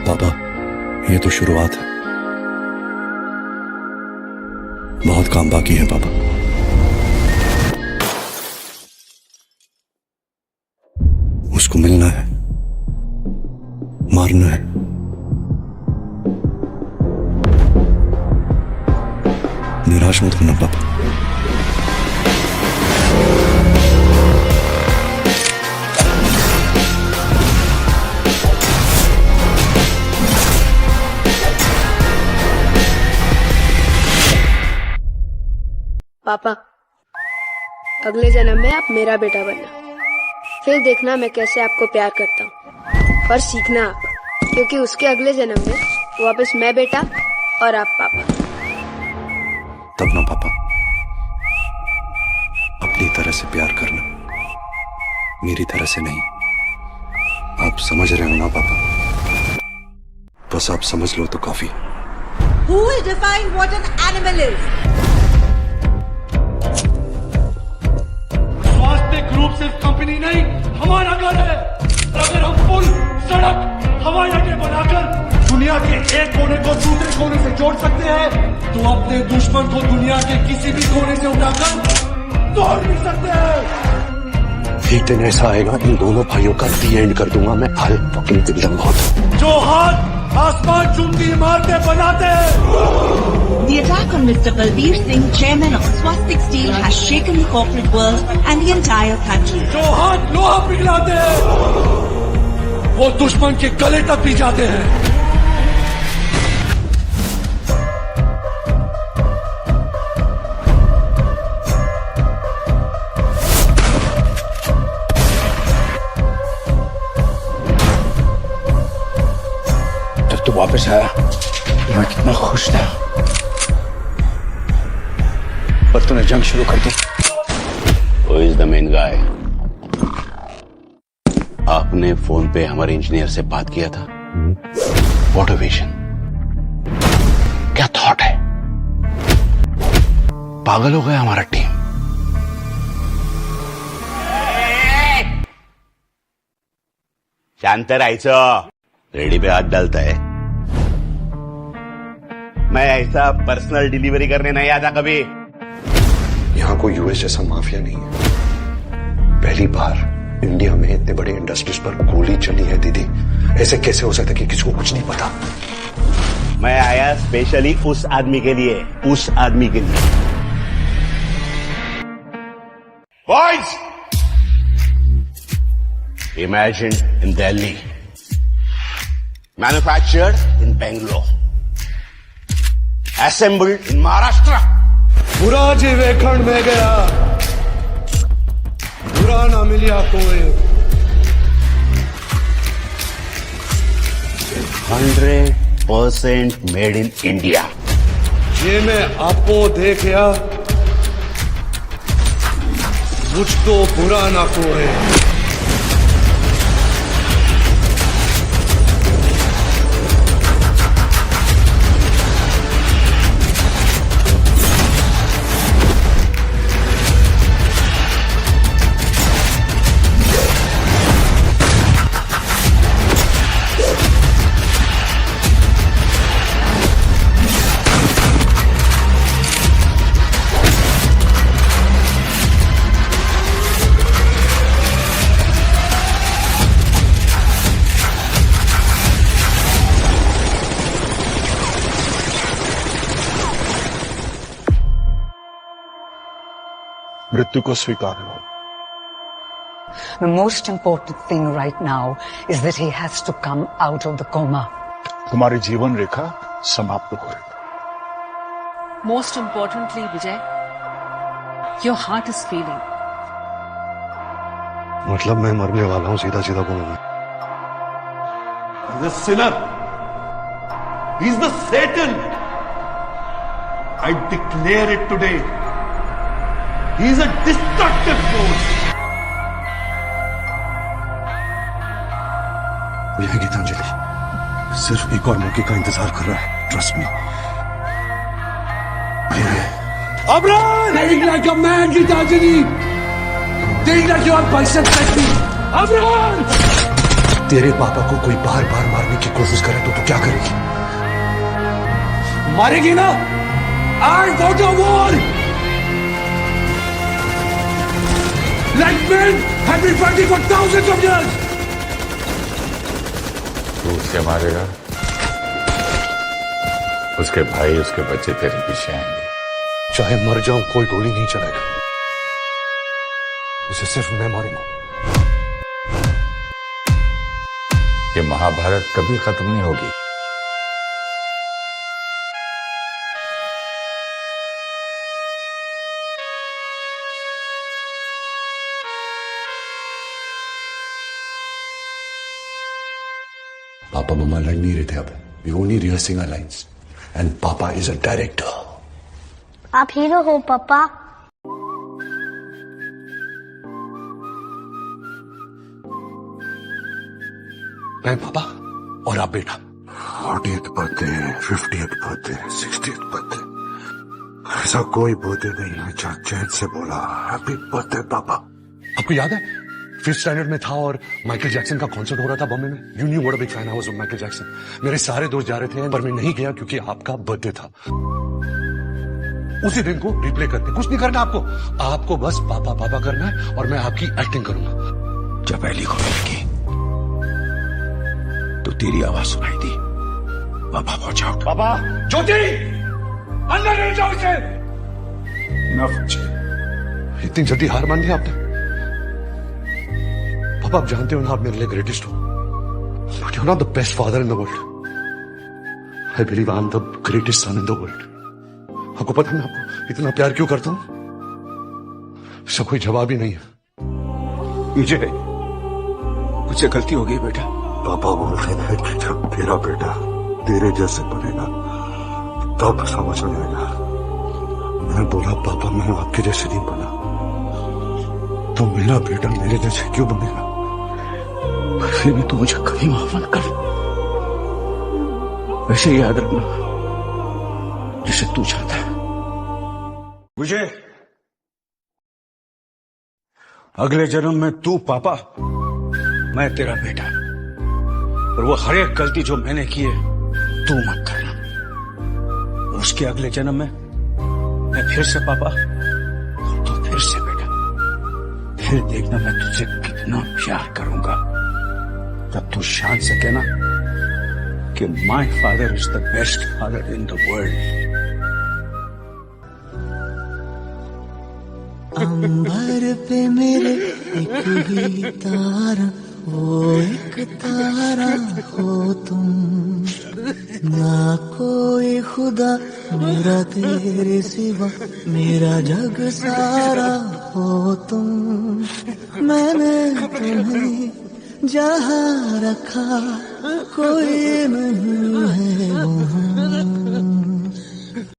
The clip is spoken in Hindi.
पापा, ये तो शुरुआत है, बहुत काम बाकी है पापा। उसको मिलना है, मारना है। निराश मत होना पापा। पापा, अगले जन्म में आप मेरा बेटा बनना, फिर देखना मैं कैसे आपको प्यार करता हूँ। पर सीखना आप, क्योंकि उसके अगले जन्म में वापस मैं बेटा और आप पापा। तब ना पापा, अपनी तरह से प्यार करना, मेरी तरह से नहीं। आप समझ रहे हो ना पापा? बस आप समझ लो तो काफी। Who will define what an animal is? स्वास्थ्य ग्रुप सिर्फ कंपनी नहीं, हमारा घर है। अगर हम पुल, सड़क, हवाई अड्डे बनाकर दुनिया के एक कोने को दूसरे कोने से जोड़ सकते हैं, तो अपने दुश्मन को दुनिया के किसी भी कोने से उठाकर तोड़ भी सकते हैं। एक दिन ऐसा आएगा, इन दोनों भाइयों का दी एंड कर दूंगा मैं। हल फकिंग विलन बहुत। जो हाथ आसमान चूमती इमारतें बनाते हैं। The attack on Mr. Balbir Singh, chairman of Swastik Steel, has shaken the corporate world and the entire country. जो हाथ लोहा पिघलाते हैं, वो दुश्मन के गले तक भी जाते हैं। जब तू वापस आया, मैं कितना खुश था, पर तूने जंग शुरू कर दी। Who is the main guy? आपने फोन पे हमारे इंजीनियर से बात किया था। What a vision! क्या थॉट है? पागल हो गया हमारा टीम। शांत राहायचं। रेडी पे हाथ डालता है। मैं ऐसा पर्सनल डिलीवरी करने नहीं आता कभी। यहाँ कोई यूएस जैसा माफिया नहीं है। पहली बार इंडिया में इतने बड़े इंडस्ट्रीज पर गोली चली है दीदी। ऐसे कैसे हो सकता है कि किसी को कुछ नहीं पता? मैं आया स्पेशली उस आदमी के लिए, उस आदमी के लिए। Boys, imagine in Delhi, manufactured in Bangalore, assembled in Maharashtra. बुरा जीवे खंड में गया, बुरा ना मिलिया कोई। 100% made in India. ये मैं आपको देखया, मुझको बुरा ना कोई। मृत्यु को स्वीकार लो। The most important thing right now is that he has to come out of the coma. तुम्हारी जीवन रेखा समाप्त हो रही। Most importantly, Vijay, your heart is feeling. मतलब मैं मरने वाला हूँ, सीधा सीधा बोलूंगा। The sinner. He's the Satan. I declare it today. He's a destructive force. यह गीतांजलि सिर्फ एक और मौके का इंतजार कर रहा है। Trust me. Amran! Think like a man, Gitanjali. Think like you are biceps like me. Amran! तेरे पापा को कोई बार बार मारने की कोशिश करे तो तू क्या करेगी? मारेगी ना? I want a war! Like men have been fighting for thousands of years! तू उसे मारेगा, उसके भाई उसके बच्चे तेरे पीछे आएंगे। चाहे मर जाऊं कोई गोली नहीं चलेगा, उसे सिर्फ मैं मारूंगा। ये महाभारत कभी खत्म नहीं होगी। पापा मम्मा लड़ नहीं रहे थे अब, we only rehearsing our lines and papa is a director. आप हीरो हो पापा। मैं पापा और आप बेटा। 40th birthday, 50th birthday, 60th birthday, ऐसा कोई बर्थडे नहीं है जहाँ चैन से बोला हैप्पी बर्थडे पापा। आपको याद है 5th स्टैंडर्ड में था और माइकल जैक्सन का कॉन्सर्ट हो रहा था बॉम्बे में। You knew what a big fan I was of Michael Jackson. मेरे सारे दोस्त जा रहे थे पर मैं नहीं गया क्योंकि आपका बर्थडे था। उसी दिन को रिप्ले करते, कुछ नहीं करना आपको, आपको बस पापा पापा करना है और मैं आपकी एक्टिंग करूंगा। जब एली को मिलेगी तो तेरी आवाज सुनाई दी, पापा वॉच आउट। पापा, ज्योति, अंदर ले जाओ इसे। इतनी जल्दी हार मान लिया आपने? पापा आप जानते हो ना आप मेरे लिए ग्रेटेस्ट हो, but you are not the best father in the world. I believe I am the greatest son in the world. आपको पता है मैं आपको इतना प्यार क्यों करता हूं? इसका कोई जवाब ही नहीं है। विजय, मुझसे गलती हो गई बेटा। पापा बोल रहे थे कि जब तेरा बेटा तेरे जैसे बनेगा तब समझ में आएगा। मैं बोला पापा मैं आपके जैसे नहीं बना, तो मेरा बेटा मेरे जैसे क्यों बनेगा? फिर भी तू मुझे कभी माफ मत कर। वैसे ही याद रखना जिसे तू चाहता है। विजय, अगले जन्म में तू पापा, मैं तेरा बेटा, और वो हर एक गलती जो मैंने की है तू मत करना। उसके अगले जन्म में मैं फिर से पापा, तो फिर से बेटा। फिर देखना मैं तुझे कितना प्यार करूंगा। तब तू शान से कहना कि my father is the best father in the world. अंबर पे मेरे एक ही तारा, वो एक तारा हो तुम। ना कोई खुदा मेरा तेरे सिवा, मेरा जग सारा हो तुम। मैंने तुम्हें जहाँ रखा कोई नहीं है वहाँ।